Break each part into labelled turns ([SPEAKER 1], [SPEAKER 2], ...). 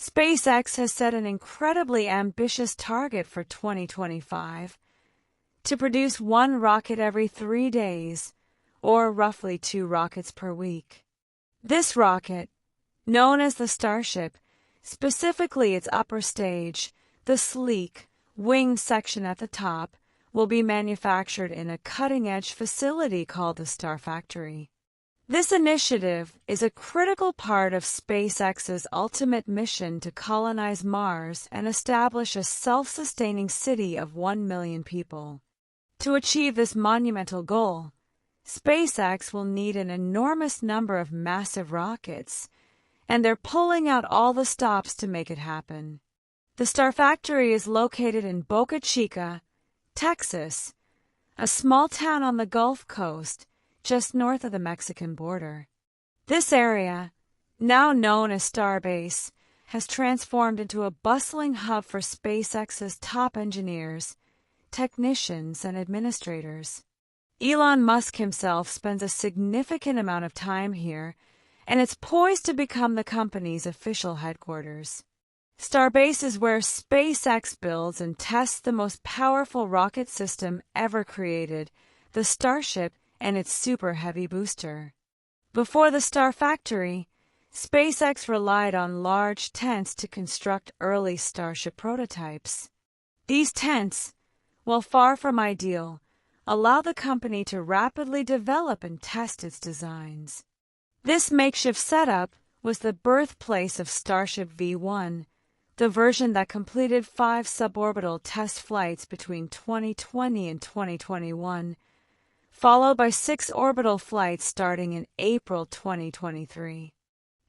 [SPEAKER 1] SpaceX has set an incredibly ambitious target for 2025 to produce one rocket every 3 days, or roughly 2 rockets per week. This rocket, known as the Starship, specifically its upper stage, the sleek, winged section at the top, will be manufactured in a cutting-edge facility called the Star Factory. This initiative is a critical part of SpaceX's ultimate mission to colonize Mars and establish a self-sustaining city of 1 million people. To achieve this monumental goal, SpaceX will need an enormous number of massive rockets, and they're pulling out all the stops to make it happen. The Star Factory is located in Boca Chica, Texas, a small town on the Gulf Coast, just north of the Mexican border. This area, now known as Starbase, has transformed into a bustling hub for SpaceX's top engineers, technicians, and administrators. Elon Musk himself spends a significant amount of time here, and it's poised to become the company's official headquarters. Starbase is where SpaceX builds and tests the most powerful rocket system ever created, the Starship and its Super Heavy booster. Before the Star Factory, SpaceX relied on large tents to construct early Starship prototypes. These tents, while far from ideal, allow the company to rapidly develop and test its designs. This makeshift setup was the birthplace of Starship V1, the version that completed 5 suborbital test flights between 2020 and 2021, followed by 6 orbital flights starting in April 2023.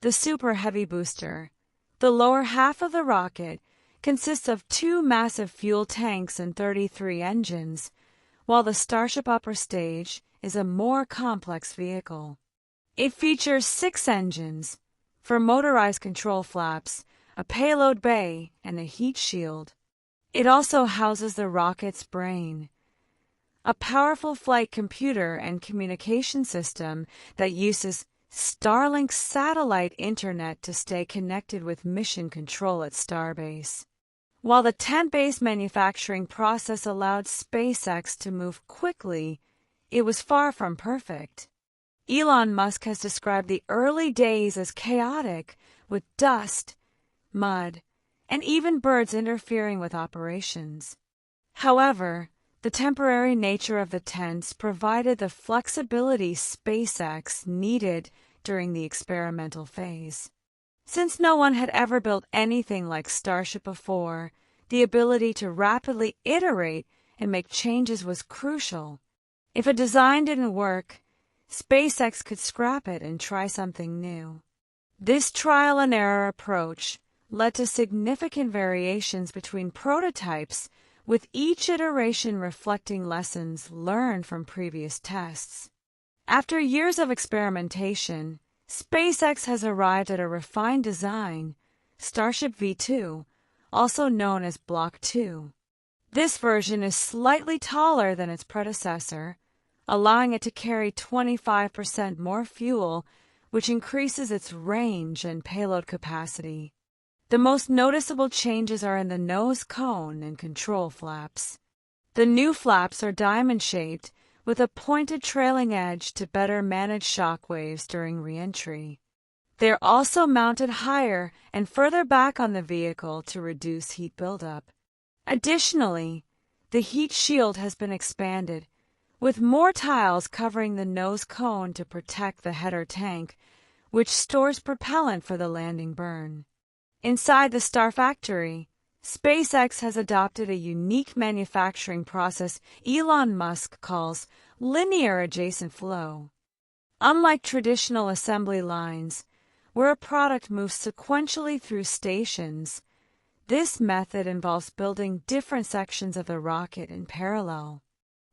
[SPEAKER 1] The Super Heavy booster, the lower half of the rocket, consists of 2 massive fuel tanks and 33 engines, while the Starship upper stage is a more complex vehicle. It features 6 engines, 4 motorized control flaps, a payload bay, and a heat shield. It also houses the rocket's brain, a powerful flight computer and communication system that uses Starlink satellite internet to stay connected with mission control at Starbase. While the tent-based manufacturing process allowed SpaceX to move quickly, it was far from perfect. Elon Musk has described the early days as chaotic, with dust, mud, and even birds interfering with operations. However, the temporary nature of the tents provided the flexibility SpaceX needed during the experimental phase. Since no one had ever built anything like Starship before, the ability to rapidly iterate and make changes was crucial. If a design didn't work, SpaceX could scrap it and try something new. This trial and error approach led to significant variations between prototypes, with each iteration reflecting lessons learned from previous tests. After years of experimentation, SpaceX has arrived at a refined design, Starship V2, also known as Block 2. This version is slightly taller than its predecessor, allowing it to carry 25% more fuel, which increases its range and payload capacity. The most noticeable changes are in the nose cone and control flaps. The new flaps are diamond-shaped with a pointed trailing edge to better manage shock waves during re-entry. They are also mounted higher and further back on the vehicle to reduce heat buildup. Additionally, the heat shield has been expanded, with more tiles covering the nose cone to protect the header tank, which stores propellant for the landing burn. Inside the Star Factory, SpaceX has adopted a unique manufacturing process Elon Musk calls linear adjacent flow. Unlike traditional assembly lines, where a product moves sequentially through stations, this method involves building different sections of the rocket in parallel.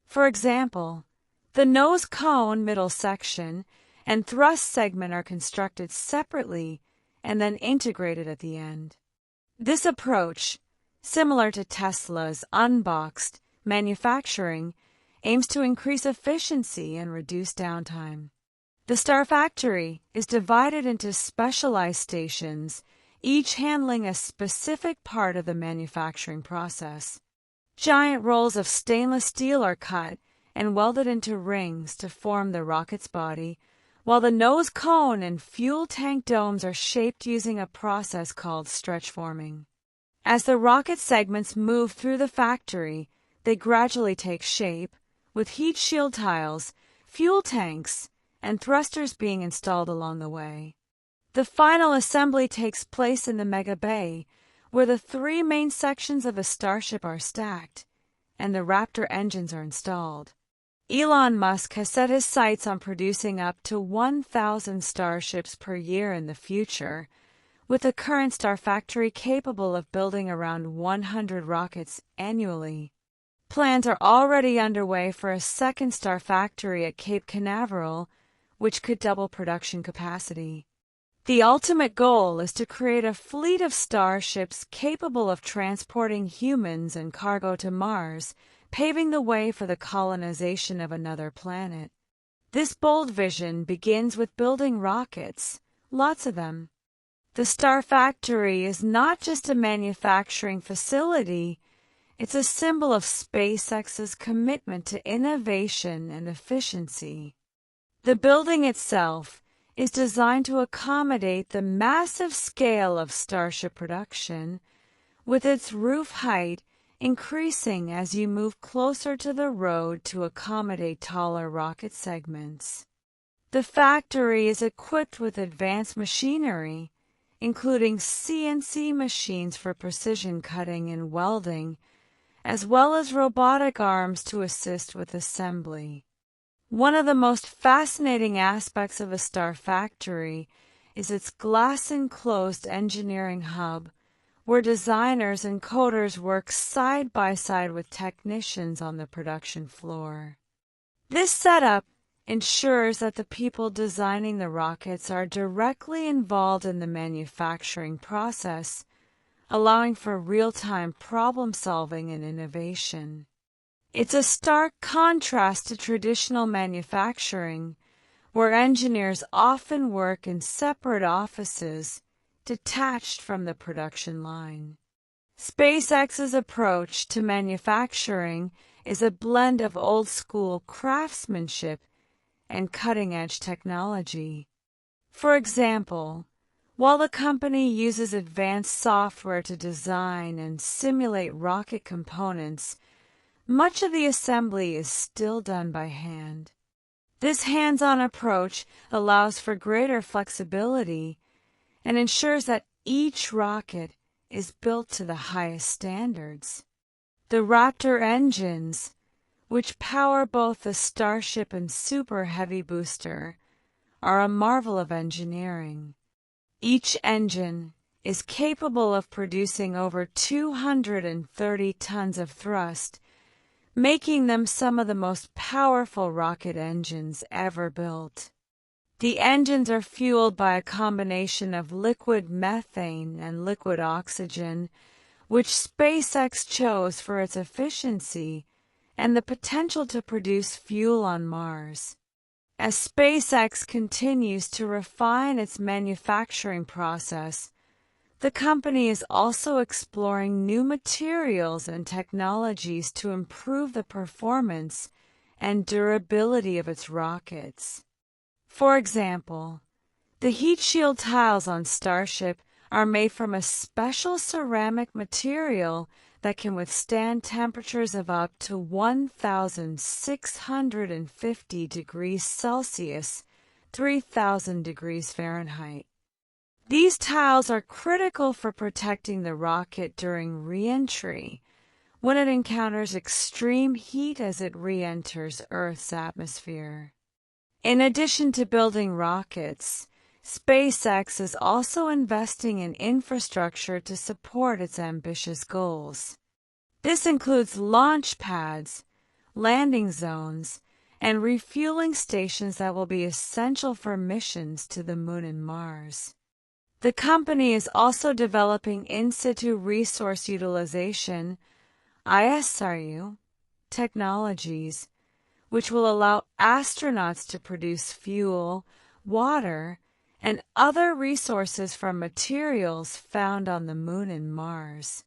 [SPEAKER 1] For example, the nose cone middle section and thrust segment are constructed separately and then integrated at the end. This approach, similar to Tesla's unboxed manufacturing, aims to increase efficiency and reduce downtime. The Star Factory is divided into specialized stations each handling a specific part of the manufacturing process. Giant rolls of stainless steel are cut and welded into rings to form the rocket's body, while the nose cone and fuel tank domes are shaped using a process called stretch forming. As the rocket segments move through the factory, they gradually take shape, with heat shield tiles, fuel tanks, and thrusters being installed along the way. The final assembly takes place in the mega bay, where the three main sections of a Starship are stacked, and the Raptor engines are installed. Elon Musk has set his sights on producing up to 1,000 Starships per year in the future, with the current Star Factory capable of building around 100 rockets annually. Plans are already underway for a second Star Factory at Cape Canaveral, which could double production capacity. The ultimate goal is to create a fleet of starships capable of transporting humans and cargo to Mars, paving the way for the colonization of another planet. This bold vision begins with building rockets, lots of them. The Star Factory is not just a manufacturing facility, it's a symbol of SpaceX's commitment to innovation and efficiency. The building itself is designed to accommodate the massive scale of Starship production, with its roof height increasing as you move closer to the road to accommodate taller rocket segments. The factory is equipped with advanced machinery, including CNC machines for precision cutting and welding, as well as robotic arms to assist with assembly. One of the most fascinating aspects of a Star Factory is its glass-enclosed engineering hub, where designers and coders work side by side with technicians on the production floor. This setup ensures that the people designing the rockets are directly involved in the manufacturing process, allowing for real-time problem-solving and innovation. It's a stark contrast to traditional manufacturing, where engineers often work in separate offices, detached from the production line. SpaceX's approach to manufacturing is a blend of old-school craftsmanship and cutting-edge technology. For example, while the company uses advanced software to design and simulate rocket components, much of the assembly is still done by hand. This hands-on approach allows for greater flexibility and ensures that each rocket is built to the highest standards. The Raptor engines, which power both the Starship and Super Heavy booster, are a marvel of engineering. Each engine is capable of producing over 230 tons of thrust, making them some of the most powerful rocket engines ever built. The engines are fueled by a combination of liquid methane and liquid oxygen, which SpaceX chose for its efficiency and the potential to produce fuel on Mars. As SpaceX continues to refine its manufacturing process, the company is also exploring new materials and technologies to improve the performance and durability of its rockets. For example, the heat shield tiles on Starship are made from a special ceramic material that can withstand temperatures of up to 1,650 degrees Celsius, 3,000 degrees Fahrenheit. These tiles are critical for protecting the rocket during re-entry, when it encounters extreme heat as it re-enters Earth's atmosphere. In addition to building rockets, SpaceX is also investing in infrastructure to support its ambitious goals. This includes launch pads, landing zones, and refueling stations that will be essential for missions to the Moon and Mars. The company is also developing in-situ resource utilization (ISRU) technologies, which will allow astronauts to produce fuel, water, and other resources from materials found on the Moon and Mars.